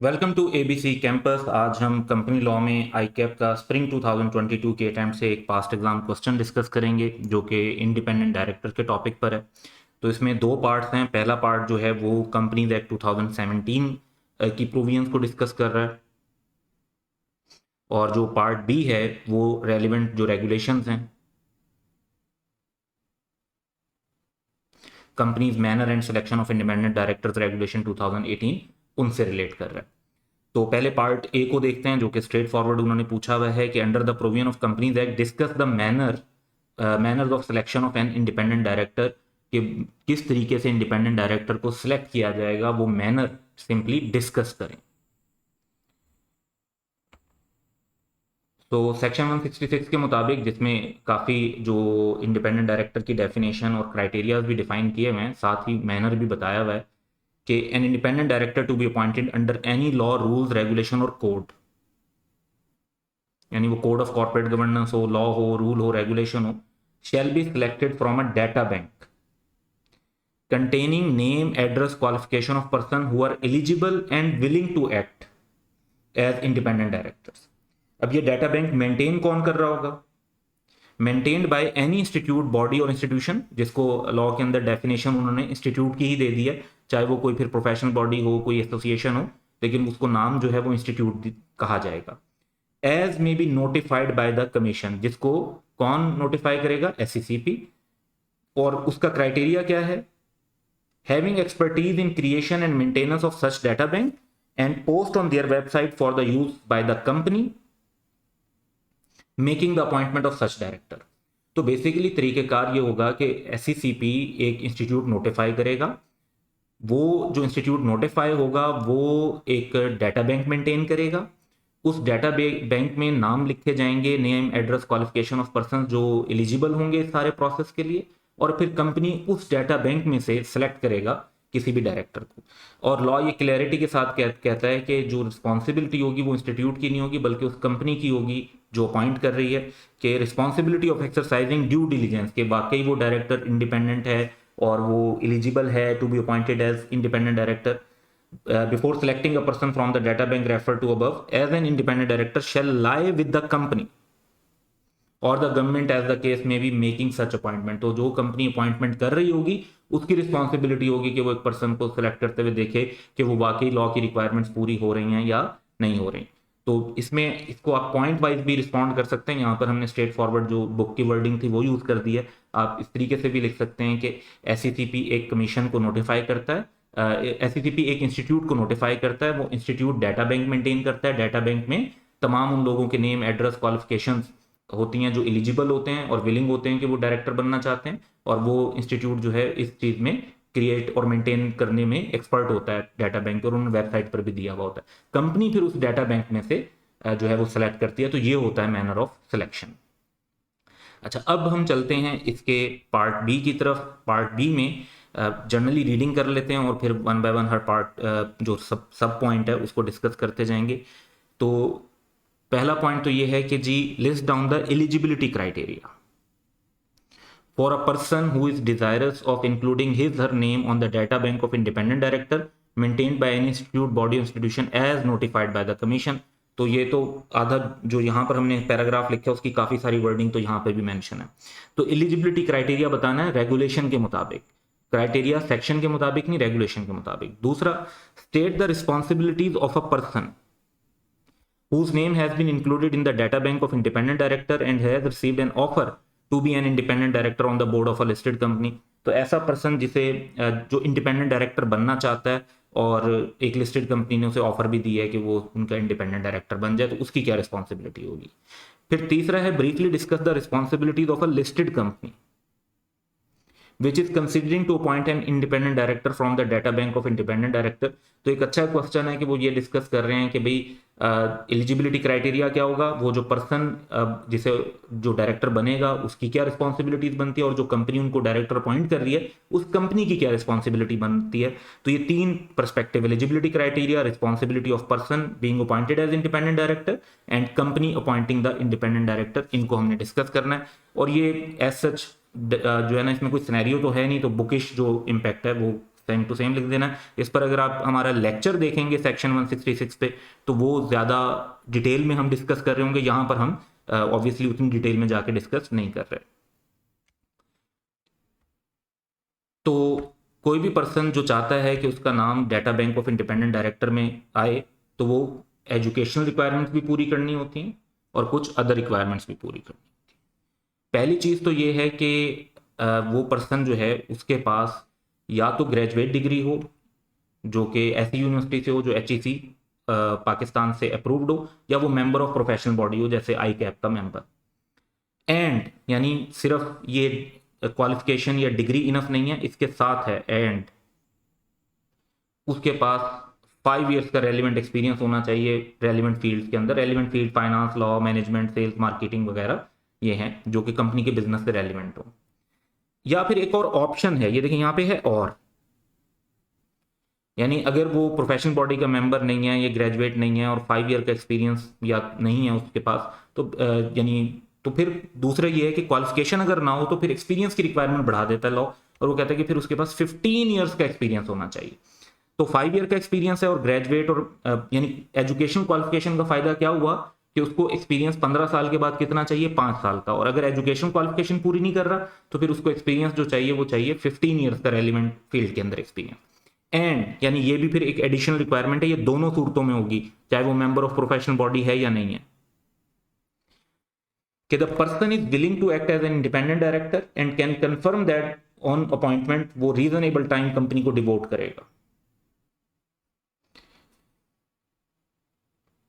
Welcome to ABC campus. आज हम company law में आईकैप का स्प्रिंग 2022 के अटैम्प्ट से एक पास्ट एग्जाम क्वेश्चन डिस्कस करेंगे जो कि इंडिपेंडेंट डायरेक्टर के टॉपिक पर है। तो इसमें दो पार्ट्स हैं। पहला पार्ट जो है वो कंपनीज एक्ट 2017 की प्रोविजंस को डिस्कस कर रहा है, और जो पार्ट बी है वो रेलिवेंट जो रेगुलेशंस हैं, companies manner and selection of independent directors regulation 2018, उनसे रिलेट कर रहा है। तो पहले पार्ट ए को देखते हैं जो कि स्ट्रेट फॉरवर्ड उन्होंने पूछा हुआ है कि under the provision of companies act discuss the manners of selection of N independent director, कि किस तरीके से इंडिपेंडेंट डायरेक्टर को सिलेक्ट किया जाएगा, वो मैनर सिंपली डिस्कस करें। तो सेक्शन 166 के मुताबिक, जिसमें काफ़ी जो इंडिपेंडेंट डायरेक्टर की डेफिनेशन और क्राइटेरियाज भी डिफाइन किए हुए हैं, साथ ही मैनर भी बताया हुआ है कि an independent director to be appointed under any law, rules, regulation और कोड, यानी वो कोड ऑफ कॉर्पोरेट गवर्नेंस हो, लॉ हो, रूल हो, रेगुलेशन हो, shall be selected from a data bank containing name, address, qualification of person who are eligible and willing to act as independent directors। अब ये data bank maintain कौन कर रहा होगा? Maintained by any institute, body और institution, जिसको law के अंदर डेफिनेशन उन्होंने इंस्टीट्यूट की ही दे दी है, चाहे वो कोई फिर प्रोफेशनल बॉडी हो, कोई एसोसिएशन हो, लेकिन उसको नाम जो है वो इंस्टीट्यूट कहा जाएगा। As may be notified by the commission, जिसको कौन नोटिफाई करेगा? एससीसीपी। और उसका क्राइटेरिया क्या है? Having expertise in creation and maintenance of such data bank and post on their website for the use by the company making the appointment of such director. तो basically तरीकेकार ये होगा कि SCCP एक institute notify करेगा, वो जो institute notify होगा वो एक डाटा बैंक मेंटेन करेगा, उस डाटा बैंक में नाम लिखे जाएंगे, name, address, qualification of person जो एलिजिबल होंगे इस सारे प्रोसेस के लिए, और फिर कंपनी उस डाटा बैंक में से सिलेक्ट करेगा किसी भी डायरेक्टर को। और लॉ ये क्लैरिटी के साथ कहता है कि जो रिस्पॉन्सिबिलिटी होगी वो इंस्टीट्यूट की नहीं होगी बल्कि उस कंपनी की होगी जो अपॉइंट कर रही है, कि responsibility of exercising due diligence, के वाकई वो डायरेक्टर इंडिपेंडेंट है और वो एलिजिबल है to be appointed as independent director. Before selecting a person from the data bank referred to above as an independent director shall lie with the company or the government as the case may be making such appointment। तो जो company appointment कर रही होगी उसकी responsibility होगी कि वो एक पर्सन को सिलेक्ट करते हुए देखे कि वो वाकई लॉ की रिक्वायरमेंट्स पूरी हो रही हैं या नहीं हो रही। तो इसमें इसको आप पॉइंट वाइज भी रिस्पॉन्ड कर सकते हैं। यहाँ पर हमने स्ट्रेट फॉरवर्ड जो बुक की वर्डिंग थी वो यूज कर दी है। आप इस तरीके से भी लिख सकते हैं कि एससीसीपी एक कमीशन को नोटिफाई करता है, एससीसीपी एक इंस्टीट्यूट को नोटिफाई करता है, वो इंस्टीट्यूट डाटा बैंक मेंटेन करता है, डाटा बैंक में तमाम उन लोगों के नेम, एड्रेस, क्वालिफिकेशंस होती हैं जो एलिजिबल होते हैं और विलिंग होते हैं कि वो डायरेक्टर बनना चाहते हैं, और वो इंस्टीट्यूट जो है इस चीज़ में क्रिएट और मेंटेन करने में एक्सपर्ट होता है डाटा बैंक, और उन्होंने वेबसाइट पर भी दिया हुआ होता है। कंपनी फिर उस डाटा बैंक में से जो है वो सेलेक्ट करती है। तो ये होता है मैनर ऑफ सिलेक्शन। अच्छा, अब हम चलते हैं इसके पार्ट बी की तरफ। पार्ट बी में जनरली रीडिंग कर लेते हैं और फिर one by one her part जो सब पॉइंट है उसको डिस्कस करते जाएंगे। तो पहला पॉइंट तो ये है कि जी, list down the eligibility criteria for a person who is desirous of including his her name on the data bank of independent director maintained by an institute, body, institution as notified by the commission. तो ये तो आधा जो यहाँ पर हमने paragraph लिखा है उसकी काफी सारी वर्डिंग तो यहाँ पर भी मेंशन है। तो एलिजिबिलिटी क्राइटेरिया बताना है रेगुलेशन के मुताबिक, क्राइटेरिया सेक्शन के मुताबिक नहीं, रेगुलेशन के मुताबिक। दूसरा, state the responsibilities of a person whose name has been included in the data bank of independent director and has received an offer to be an independent director on the board of a listed company। तो ऐसा person जिसे जो independent director बनना चाहता है और एक listed company ने उसे ऑफर भी दी है कि वो उनका इंडिपेंडेंट डायरेक्टर बन जाए, तो उसकी क्या रिस्पॉन्सिबिलिटी होगी। फिर तीसरा है, briefly discuss the responsibilities of a listed company which is considering to appoint an independent director from the data bank of independent director। तो एक अच्छा क्वेश्चन है कि वो ये डिस्कस कर रहे हैं कि भाई एलिजिबिलिटी क्राइटेरिया क्या होगा, वो जो पर्सन जिसे जो डायरेक्टर बनेगा उसकी क्या रिस्पॉन्सिबिलिटीज बनती है, और जो कंपनी उनको डायरेक्टर अपॉइंट कर रही है उस कंपनी की क्या रिस्पॉन्सिबिलिटी बनती है। तो ये तीन perspective, eligibility criteria, responsibility of person being appointed as independent director and company appointing the independent director, इनको हमने डिस्कस करना है। और ये एज सच जो है ना, इसमें कोई सिनेरियो तो है नहीं, तो बुकिश जो इम्पैक्ट है वो सेम टू सेम लिख देना है। इस पर अगर आप हमारा लेक्चर देखेंगे सेक्शन 166 पे तो वो ज़्यादा डिटेल में हम डिस्कस कर रहे होंगे, यहाँ पर हम ऑब्वियसली उतनी डिटेल में जाके डिस्कस नहीं कर रहे। तो कोई भी पर्सन जो चाहता है कि उसका नाम data bank of independent director में आए तो वो एजुकेशनल रिक्वायरमेंट्स भी पूरी करनी होती हैं और कुछ अदर रिक्वायरमेंट्स भी पूरी करनी होती हैं। पहली चीज़ तो ये है कि वो पर्सन जो है उसके पास या तो ग्रेजुएट डिग्री हो जो कि ऐसी यूनिवर्सिटी से हो जो HEC पाकिस्तान से अप्रूव्ड हो, या वो मेंबर ऑफ प्रोफेशनल बॉडी हो जैसे ICAP का मेंबर। एंड यानी सिर्फ ये क्वालिफिकेशन या डिग्री इनफ नहीं है, इसके साथ है एंड उसके पास 5 इयर्स का रेलिवेंट एक्सपीरियंस होना चाहिए रेलिवेंट फील्ड के अंदर। Relevant field finance, law, management, sales, marketing वगैरह ये हैं जो कि कंपनी के बिजनेस से रेलिवेंट हो। या फिर एक और ऑप्शन है, ये देखिए यहाँ पे है और, यानी अगर वो प्रोफेशनल बॉडी का मेंबर नहीं है, ये ग्रेजुएट नहीं है और 5 ईयर का एक्सपीरियंस या नहीं है उसके पास, तो यानी तो फिर दूसरा ये है कि क्वालिफिकेशन अगर ना हो तो फिर एक्सपीरियंस की रिक्वायरमेंट बढ़ा देता है लॉ, और वो कहता है कि फिर उसके पास 15 ईयर्स का एक्सपीरियंस होना चाहिए। तो 5 ईयर का एक्सपीरियंस है और ग्रेजुएट और यानी एजुकेशन क्वालिफिकेशन का फायदा क्या हुआ कि उसको एक्सपीरियंस 15 साल के बाद कितना चाहिए, 5 साल का। और अगर एजुकेशन क्वालिफिकेशन पूरी नहीं कर रहा तो फिर उसको एक्सपीरियंस जो चाहिए वो चाहिए 15 ईयर्स का रेलिवेंट फील्ड के अंदर एक्सपीरियंस। एंड यानी ये भी फिर एक एडिशनल रिक्वायरमेंट है, ये दोनों सूरतों में होगी चाहे वो मेंबर ऑफ प्रोफेशनल बॉडी है या नहीं है, कि the person is willing to act as an independent director and can confirm that on appointment वो रीजनेबल टाइम कंपनी को डिवोट करेगा।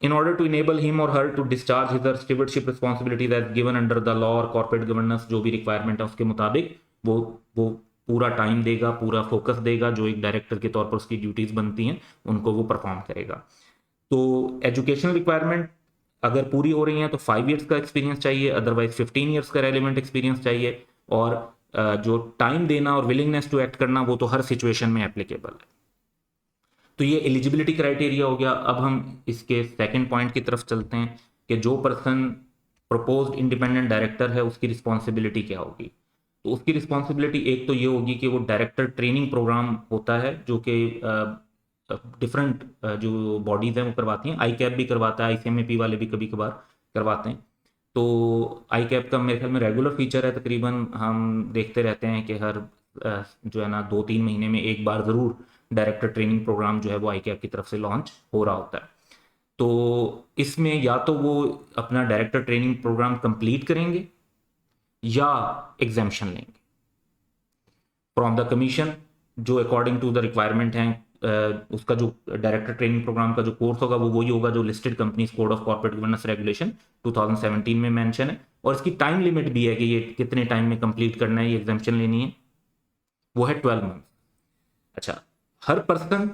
In order to enable him or her to discharge his stewardship responsibilities as given under the law और corporate governance, जो भी requirement है उसके मुताबिक वो पूरा टाइम देगा, पूरा फोकस देगा, जो एक डायरेक्टर के तौर पर उसकी ड्यूटीज बनती हैं उनको वो परफॉर्म करेगा। तो एजुकेशनल रिक्वायरमेंट अगर पूरी हो रही हैं तो 5 इयर्स का एक्सपीरियंस चाहिए, अदरवाइज 15 इयर्स का रेलिवेंट एक्सपीरियंस चाहिए, और जो टाइम देना और विलिंगनेस टू एक्ट करना वो तो हर सिचुएशन में एप्लीकेबल है। तो ये एलिजिबिलिटी क्राइटेरिया हो गया। अब हम इसके सेकंड पॉइंट की तरफ चलते हैं कि जो पर्सन प्रपोज्ड इंडिपेंडेंट डायरेक्टर है उसकी रिस्पॉन्सिबिलिटी क्या होगी। तो उसकी रिस्पॉन्सिबिलिटी एक तो ये होगी कि वो डायरेक्टर ट्रेनिंग प्रोग्राम होता है जो कि डिफरेंट जो बॉडीज़ हैं वो करवाती हैं। ICAP भी करवाता है, ICMAP वाले भी कभी कभार करवाते हैं। तो ICAP का मेरे ख्याल में रेगुलर फीचर है, तकरीबन हम देखते रहते हैं कि हर जो है ना 2-3 महीने में एक बार ज़रूर डायरेक्टर ट्रेनिंग प्रोग्राम जो है वो ICAP की तरफ से लॉन्च हो रहा होता है। तो इसमें या तो वो अपना डायरेक्टर ट्रेनिंग प्रोग्राम कंप्लीट करेंगे या एग्जाम्शन लेंगे फ्रॉम द कमीशन, जो अकॉर्डिंग टू द रिक्वायरमेंट है। उसका जो डायरेक्टर ट्रेनिंग प्रोग्राम का जो कोर्स होगा वो वही होगा जो listed companies code of corporate governance regulation 2017 में मेंशन है, और इसकी टाइम लिमिट भी है कि ये कितने टाइम में कंप्लीट करना है, ये एग्जाम्शन लेनी है, वो है 12 मंथ। अच्छा, हर पर्सन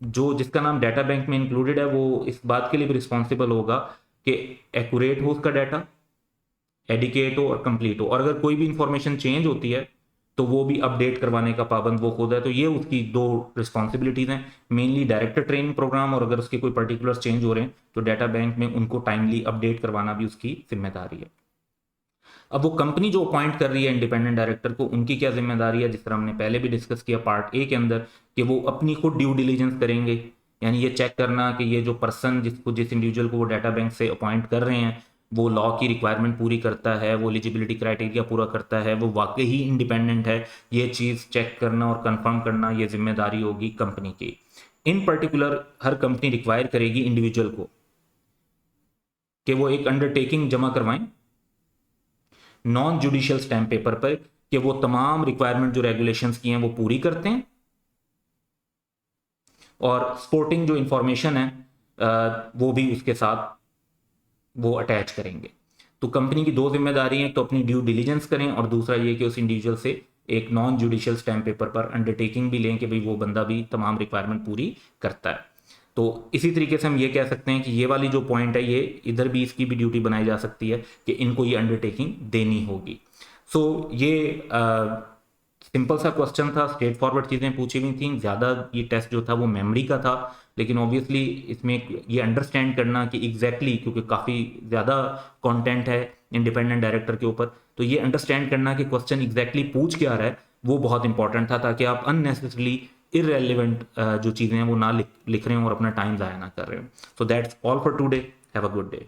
जो जिसका नाम डाटा बैंक में इंक्लूडेड है वो इस बात के लिए भी रिस्पॉन्सिबल होगा कि एक्यूरेट हो उसका डाटा, एडिकेट हो और कंप्लीट हो, और अगर कोई भी इंफॉर्मेशन चेंज होती है तो वो भी अपडेट करवाने का पाबंद वो खुद है। तो ये उसकी 2 रिस्पॉन्सिबिलिटीज हैं, मेनली डायरेक्टर ट्रेनिंग प्रोग्राम, और अगर उसके कोई पर्टिकुलर चेंज हो रहे हैं तो डाटा बैंक में उनको टाइमली अपडेट करवाना भी उसकी जिम्मेदारी है। अब वो कंपनी जो अपॉइंट कर रही है इंडिपेंडेंट डायरेक्टर को, उनकी क्या जिम्मेदारी है, जिस तरह हमने पहले भी डिस्कस किया पार्ट ए के अंदर, कि वो अपनी खुद ड्यू डिलीजेंस करेंगे, यानी ये चेक करना कि ये जो पर्सन जिस इंडिविजुअल को वो डाटा बैंक से अपॉइंट कर रहे हैं वो लॉ की रिक्वायरमेंट पूरी करता है, वो एलिजिबिलिटी क्राइटेरिया पूरा करता है, वो वाकई ही इंडिपेंडेंट है, ये चीज़ चेक करना और कंफर्म करना ये जिम्मेदारी होगी कंपनी की। इन पर्टिकुलर हर कंपनी रिक्वायर करेगी इंडिविजुअल को कि वो एक अंडरटेकिंग जमा करवाएं नॉन जुडिशियल स्टैम्प पेपर पर कि वो तमाम रिक्वायरमेंट जो रेगुलेशंस की हैं वो पूरी करते हैं, और स्पोर्टिंग जो इंफॉर्मेशन है वो भी उसके साथ वो अटैच करेंगे। तो कंपनी की 2 जिम्मेदारी हैं, तो अपनी ड्यू डिलीजेंस करें, और दूसरा ये कि उस इंडिविजुअल से एक नॉन जुडिशियल स्टैम्प पेपर पर अंडरटेकिंग भी लें कि भाई वो बंदा भी तमाम रिक्वायरमेंट पूरी करता है। तो इसी तरीके से हम ये कह सकते हैं कि ये वाली जो पॉइंट है ये इधर भी इसकी भी ड्यूटी बनाई जा सकती है कि इनको ये अंडरटेकिंग देनी होगी। सो ये सिंपल सा क्वेश्चन था, स्ट्रेट फॉरवर्ड चीज़ें पूछी हुई थी, ज़्यादा ये टेस्ट जो था वो मेमोरी का था, लेकिन ऑब्वियसली इसमें ये अंडरस्टैंड करना कि एग्जैक्टली क्योंकि काफ़ी ज़्यादा कंटेंट है इंडिपेंडेंट डायरेक्टर के ऊपर, तो ये अंडरस्टैंड करना कि क्वेश्चन एग्जैक्टली पूछ क्या रहा है वो बहुत इंपॉर्टेंट था, ताकि आप अननेसेसरली इररेलेवेंट जो चीज़ें हैं वो ना लिख रहे हो और अपना टाइम ज़ाया ना कर रहे हो. So that's all for today. Have a good day.